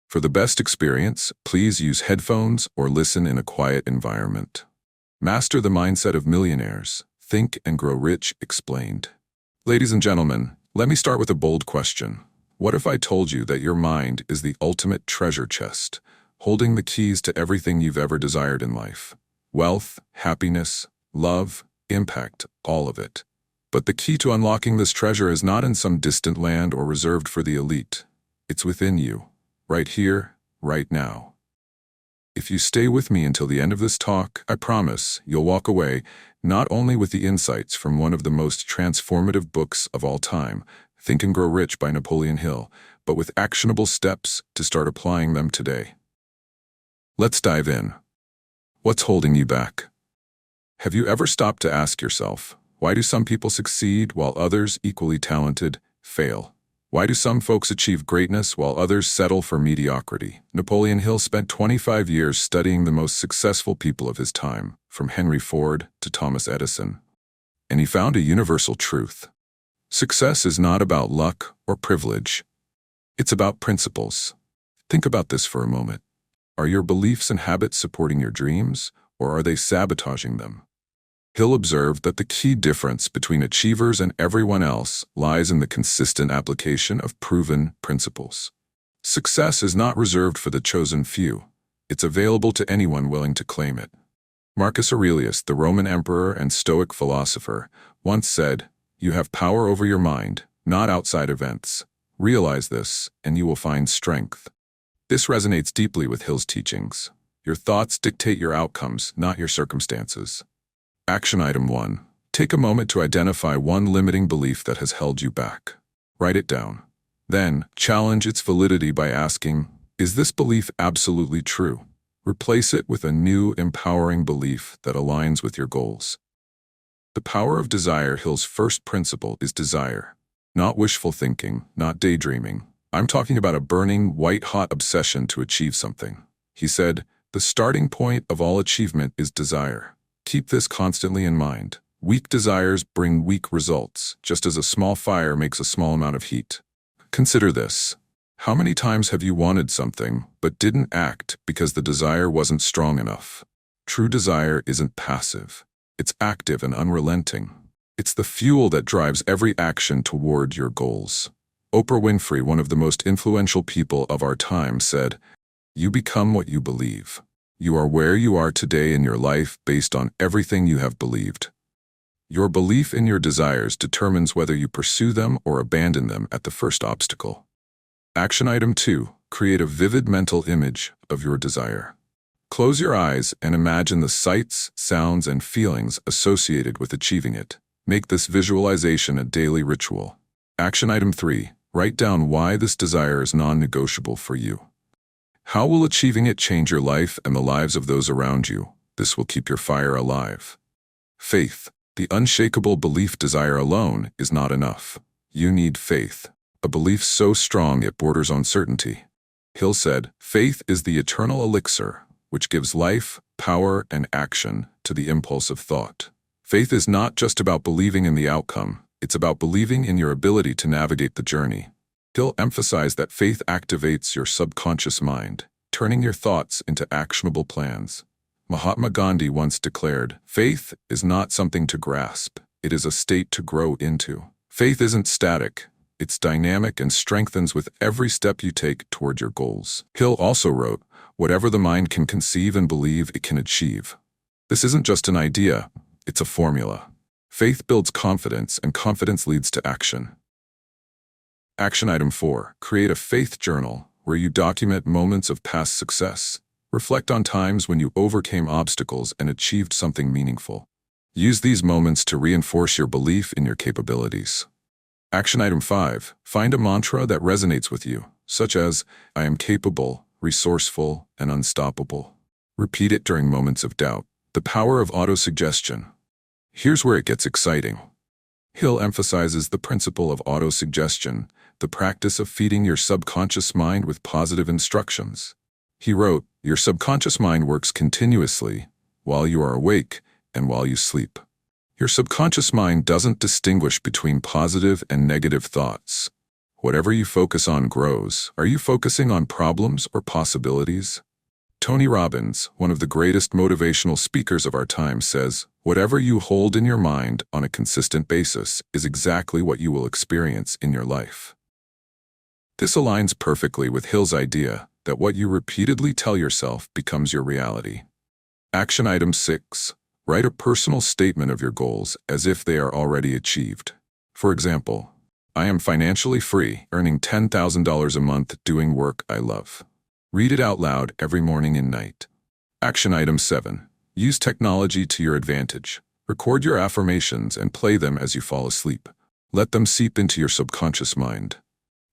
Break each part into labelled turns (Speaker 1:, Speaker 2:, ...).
Speaker 1: For the best experience, please use headphones or listen in a quiet environment. Master the mindset of millionaires. Think and grow rich, explained. Ladies and gentlemen, let me start with a bold question. What if I told you that your mind is the ultimate treasure chest, holding the keys to everything you've ever desired in life? Wealth, happiness, love, impact, all of it. But the key to unlocking this treasure is not in some distant land or reserved for the elite. It's within you, right here, right now. If you stay with me until the end of this talk, I promise you'll walk away not only with the insights from one of the most transformative books of all time, Think and Grow Rich by Napoleon Hill, but with actionable steps to start applying them today. Let's dive in. What's holding you back? Have you ever stopped to ask yourself, why do some people succeed while others, equally talented, fail? Why do some folks achieve greatness while others settle for mediocrity? Napoleon Hill spent 25 years studying the most successful people of his time, from Henry Ford to Thomas Edison. And he found a universal truth. Success is not about luck or privilege. It's about principles. Think about this for a moment. Are your beliefs and habits supporting your dreams, or are they sabotaging them? Hill observed that the key difference between achievers and everyone else lies in the consistent application of proven principles. Success is not reserved for the chosen few. It's available to anyone willing to claim it. Marcus Aurelius, the Roman emperor and Stoic philosopher, once said, "You have power over your mind, not outside events. Realize this, and you will find strength." This resonates deeply with Hill's teachings. Your thoughts dictate your outcomes, not your circumstances. Action item 1. Take a moment to identify one limiting belief that has held you back. Write it down. Then, challenge its validity by asking, is this belief absolutely true? Replace it with a new, empowering belief that aligns with your goals. The power of desire. Hill's first principle is desire. Not wishful thinking, not daydreaming. I'm talking about a burning, white-hot obsession to achieve something. He said, the starting point of all achievement is desire. Keep this constantly in mind. Weak desires bring weak results, just as a small fire makes a small amount of heat. Consider this. How many times have you wanted something, but didn't act because the desire wasn't strong enough? True desire isn't passive. It's active and unrelenting. It's the fuel that drives every action toward your goals. Oprah Winfrey, one of the most influential people of our time, said, "You become what you believe. You are where you are today in your life based on everything you have believed." Your belief in your desires determines whether you pursue them or abandon them at the first obstacle. Action item 2. Create a vivid mental image of your desire. Close your eyes and imagine the sights, sounds, and feelings associated with achieving it. Make this visualization a daily ritual. Action item 3. Write down why this desire is non-negotiable for you. How will achieving it change your life and the lives of those around you? This will keep your fire alive. Faith. The unshakable belief desire alone is not enough. You need faith. A belief so strong it borders on certainty. Hill said, faith is the eternal elixir, which gives life, power, and action to the impulse of thought. Faith is not just about believing in the outcome. It's about believing in your ability to navigate the journey. Hill emphasized that faith activates your subconscious mind, turning your thoughts into actionable plans. Mahatma Gandhi once declared, faith is not something to grasp, it is a state to grow into. Faith isn't static, it's dynamic and strengthens with every step you take toward your goals. Hill also wrote, whatever the mind can conceive and believe, it can achieve. This isn't just an idea, it's a formula. Faith builds confidence, and confidence leads to action. Action item 4. Create a faith journal where you document moments of past success. Reflect on times when you overcame obstacles and achieved something meaningful. Use these moments to reinforce your belief in your capabilities. Action item 5. Find a mantra that resonates with you, such as, I am capable, resourceful, and unstoppable. Repeat it during moments of doubt. The power of autosuggestion. Here's where it gets exciting. Hill emphasizes the principle of autosuggestion, the practice of feeding your subconscious mind with positive instructions. He wrote, your subconscious mind works continuously while you are awake and while you sleep. Your subconscious mind doesn't distinguish between positive and negative thoughts. Whatever you focus on grows. Are you focusing on problems or possibilities? Tony Robbins, one of the greatest motivational speakers of our time, says, "Whatever you hold in your mind on a consistent basis is exactly what you will experience in your life." This aligns perfectly with Hill's idea that what you repeatedly tell yourself becomes your reality. Action item 6. Write a personal statement of your goals as if they are already achieved. For example, I am financially free, earning $10,000 a month doing work I love. Read it out loud every morning and night. Action item 7. Use technology to your advantage. Record your affirmations and play them as you fall asleep. Let them seep into your subconscious mind.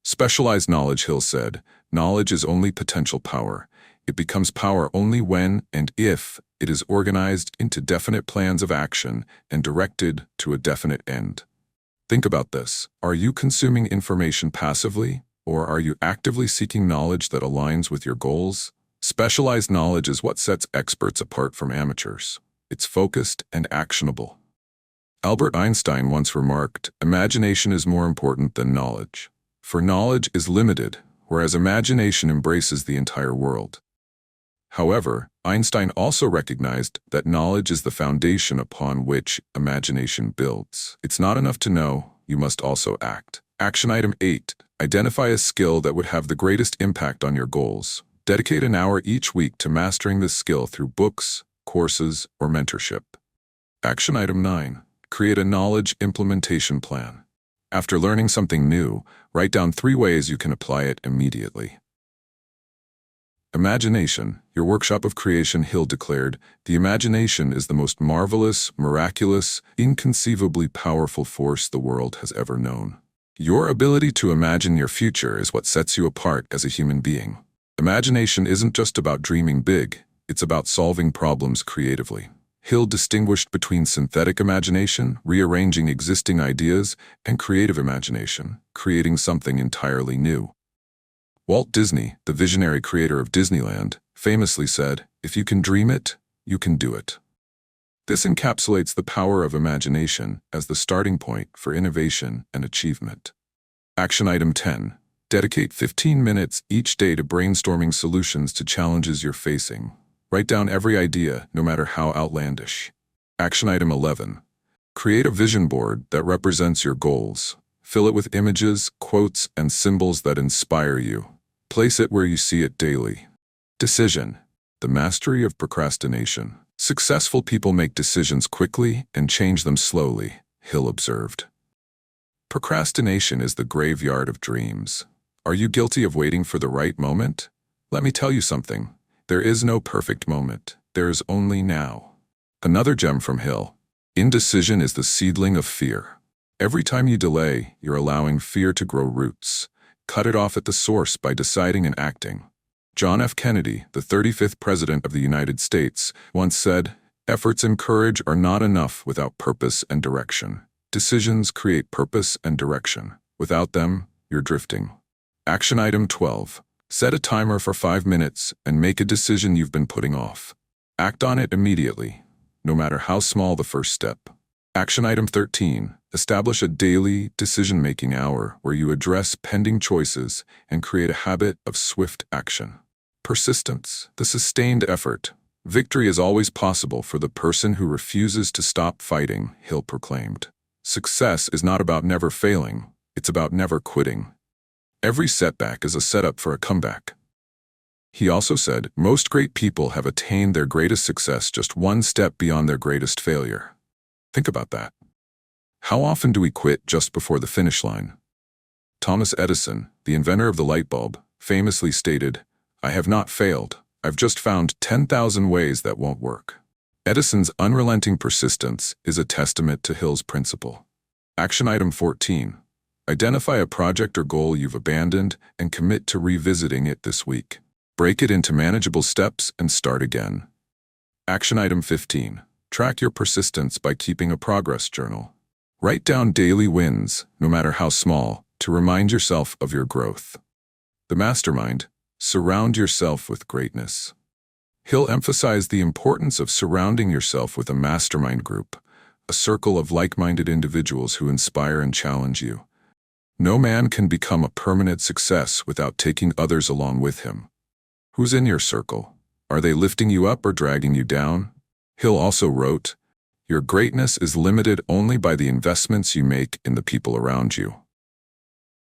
Speaker 1: Specialized knowledge, Hill said, knowledge is only potential power. It becomes power only when and if it is organized into definite plans of action and directed to a definite end. Think about this. Are you consuming information passively, or are you actively seeking knowledge that aligns with your goals? Specialized knowledge is what sets experts apart from amateurs. It's focused and actionable. Albert Einstein once remarked, "Imagination is more important than knowledge. For knowledge is limited, whereas imagination embraces the entire world." However, Einstein also recognized that knowledge is the foundation upon which imagination builds. It's not enough to know, you must also act. Action item 8. Identify a skill that would have the greatest impact on your goals. Dedicate an hour each week to mastering this skill through books, courses, or mentorship. Action item 9. Create a knowledge implementation plan. After learning something new, write down 3 ways you can apply it immediately. Imagination, your workshop of creation, Hill declared, "The imagination is the most marvelous, miraculous, inconceivably powerful force the world has ever known." Your ability to imagine your future is what sets you apart as a human being. Imagination isn't just about dreaming big, it's about solving problems creatively. Hill distinguished between synthetic imagination, rearranging existing ideas, and creative imagination, creating something entirely new. Walt Disney, the visionary creator of Disneyland, famously said, "If you can dream it, you can do it." This encapsulates the power of imagination as the starting point for innovation and achievement. Action item 10. Dedicate 15 minutes each day to brainstorming solutions to challenges you're facing. Write down every idea, no matter how outlandish. Action item 11. Create a vision board that represents your goals. Fill it with images, quotes, and symbols that inspire you. Place it where you see it daily. Decision, the mastery of procrastination. Successful people make decisions quickly and change them slowly, Hill observed. Procrastination is the graveyard of dreams. Are you guilty of waiting for the right moment? Let me tell you something. There is no perfect moment. There is only now. Another gem from Hill. Indecision is the seedling of fear. Every time you delay, you're allowing fear to grow roots. Cut it off at the source by deciding and acting. John F. Kennedy, the 35th President of the United States, once said, "Efforts and courage are not enough without purpose and direction. Decisions create purpose and direction. Without them, you're drifting." Action item 12. Set a timer for 5 minutes and make a decision you've been putting off. Act on it immediately, no matter how small the first step. Action item 13. Establish a daily decision-making hour where you address pending choices and create a habit of swift action. Persistence, the sustained effort. Victory is always possible for the person who refuses to stop fighting, Hill proclaimed. Success is not about never failing, it's about never quitting. Every setback is a setup for a comeback. He also said, most great people have attained their greatest success just one step beyond their greatest failure. Think about that. How often do we quit just before the finish line? Thomas Edison, the inventor of the light bulb, famously stated, "I have not failed, I've just found 10,000 ways that won't work." Edison's unrelenting persistence is a testament to Hill's principle. Action item 14. Identify a project or goal you've abandoned and commit to revisiting it this week. Break it into manageable steps and start again. Action item 15. Track your persistence by keeping a progress journal. Write down daily wins, no matter how small, to remind yourself of your growth. The mastermind. Surround yourself with greatness. Hill emphasized the importance of surrounding yourself with a mastermind group, a circle of like-minded individuals who inspire and challenge you. No man can become a permanent success without taking others along with him. Who's in your circle? Are they lifting you up or dragging you down? Hill also wrote, "Your greatness is limited only by the investments you make in the people around you."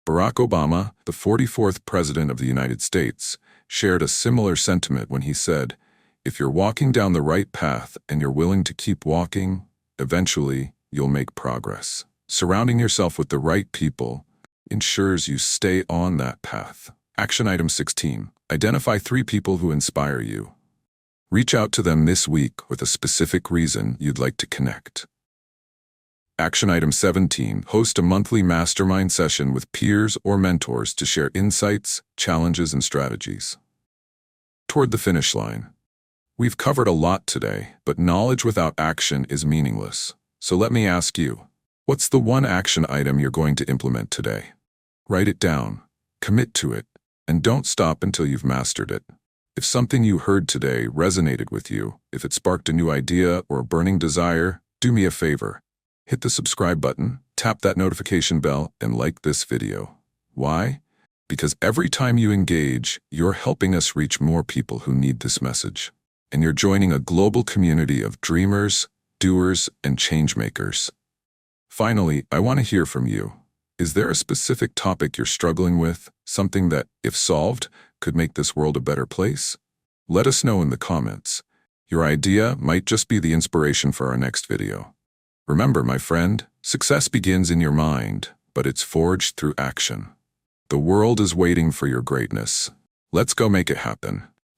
Speaker 1: Barack Obama, the 44th President of the United States, shared a similar sentiment when he said, "If you're walking down the right path and you're willing to keep walking, eventually you'll make progress." Surrounding yourself with the right people ensures you stay on that path. Action item 16. Identify 3 people who inspire you. Reach out to them this week with a specific reason you'd like to connect. Action item 17. Host a monthly mastermind session with peers or mentors to share insights, challenges, and strategies. Toward the finish line. We've covered a lot today, but knowledge without action is meaningless. So let me ask you, what's the one action item you're going to implement today? Write it down, commit to it, and don't stop until you've mastered it. If something you heard today resonated with you, if it sparked a new idea or a burning desire, do me a favor. Hit the subscribe button, tap that notification bell, and like this video. Why? Because every time you engage, you're helping us reach more people who need this message. And you're joining a global community of dreamers, doers, and changemakers. Finally, I want to hear from you. Is there a specific topic you're struggling with, something that, if solved, could make this world a better place? Let us know in the comments. Your idea might just be the inspiration for our next video. Remember, my friend, success begins in your mind, but it's forged through action. The world is waiting for your greatness. Let's go make it happen.